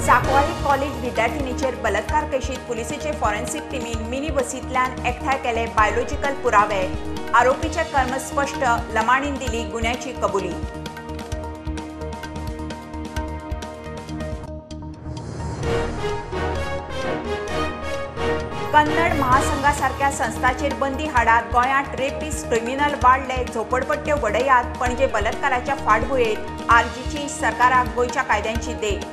Sancoale college विद्यार्थिनीचेर बलात्कार केशीत पुलिसेचे forensic टीमीन mini बसींतल्यान एकठांय केले बायोलॉजिकल पुरावे। आरोपीचे कर्म स्पष्ट, लमाणीन दिली गुन्ह्याची कबुली। कन्नड महासंघासारख्या संस्थांचेर बंदी हाडात। गोंयांत रेपिस्ट क्रिमिनल वाडले, झोपडपट्ट्यो वडयात। पणजे बलात्काराच्या फाटभुंयेर आरजीची सरकाराक गोंयच्या कायद्यांची देख।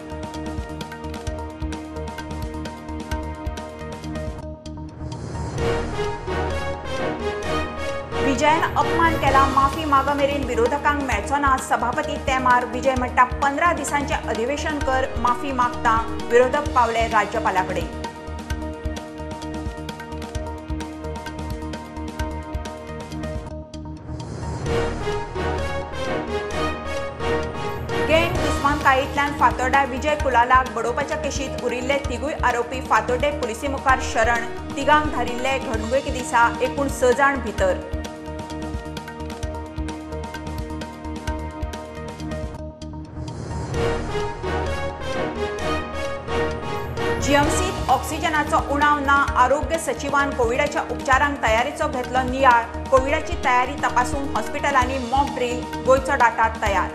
विजयन अपमान केला, माफी माग मेरेन विरोधकांक मेळचो ना। सभापती तेमार विजय म्हणटा 15 दिसांचे अधिवेशन कर, माफी मागता। विरोधक पावले राज्यपालाकडे। गेंड दुस्मानकायेंतल्यान फातोर्डा विजय कुलालाक बडोवपाच्या केशीत उरिल्ले तिगूय आरोपी फातोर्डे पुलिसे मुखार शरण। तिगांक धारिल्ले घडणुके दिसा एकूण 6 जाण भितर। जीएमसीत ऑक्सिजनाचो उणाव ना, आरोग्य सचिवान कोविडाच्या उपचारांक तयारेचो घेतलो नियाळ। कोविडाची तयारी तपासूंक हॉस्पिटलांनी मॉक ड्रील, गोंयचो डाटा तयार।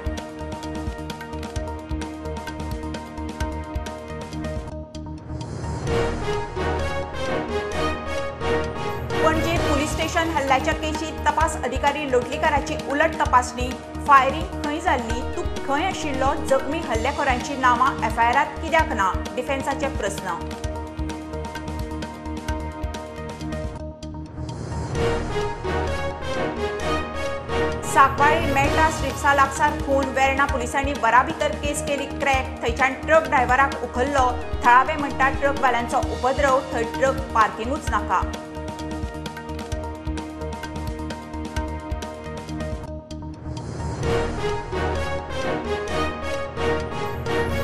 पणजे पुलीस स्टेशन हल्ल्याच्या केशीत तपास अधिकारी लोटलीकाराची उलट तपासणी। फायरिंग खंय जाल्ली, तूं खंय आशिल्लो, जखमी हल्लेखोरांची नांवां एफआयआरांत कित्याक ना, डिफेन्साचे प्रस्न। सांकवाळी मेळटा स्ट्रिप्सा लागसार खून, वेर्णा पुलिसांनी वरा भितर केस केली क्रॅक। थंयच्यान ट्रक ड्रायव्हराक उखल्लो। थळावे म्हणटा ट्रकवाल्यांचो उपद्रव, थंय ट्रक पार्किंगूच नाका।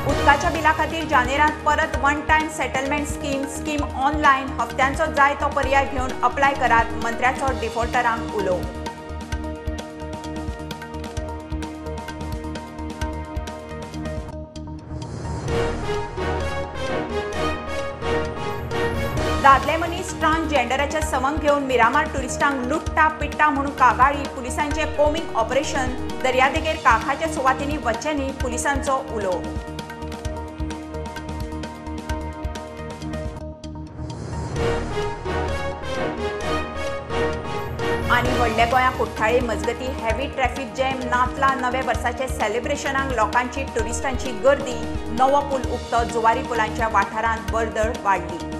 उदकाच्या बिला खातीर जानेरांत परत one time settlement scheme online. हप्त्यांचो जाय तो पर्याय घेवन अप्लाय करात, मंत्र्याचो डिफॉल्टरांक उलो। दादले मनीस ट्रान्सजेंडराचे संवंग घेवन मिरामार टुरिस्टांक लुट्टा पिट्टा म्हणून कागाळी। पुलिसांचे कोमिंग ऑपरेशन, दर्यादेगेर काळखाच्या सुवातींनी वच्चे न्ही, पुलिसांचो उलो। आनी व्हडले गोंया कुठ्ठाळे मजगती हेवी ट्रॅफिक जॅम। नातला नवे वर्साचे सेलिब्रेशनाक लोकांची टुरिस्टांची गर्दी। नवो पूल उक्तो, जुवारी पुलांच्या वाठारांत वर्दळ वाडली।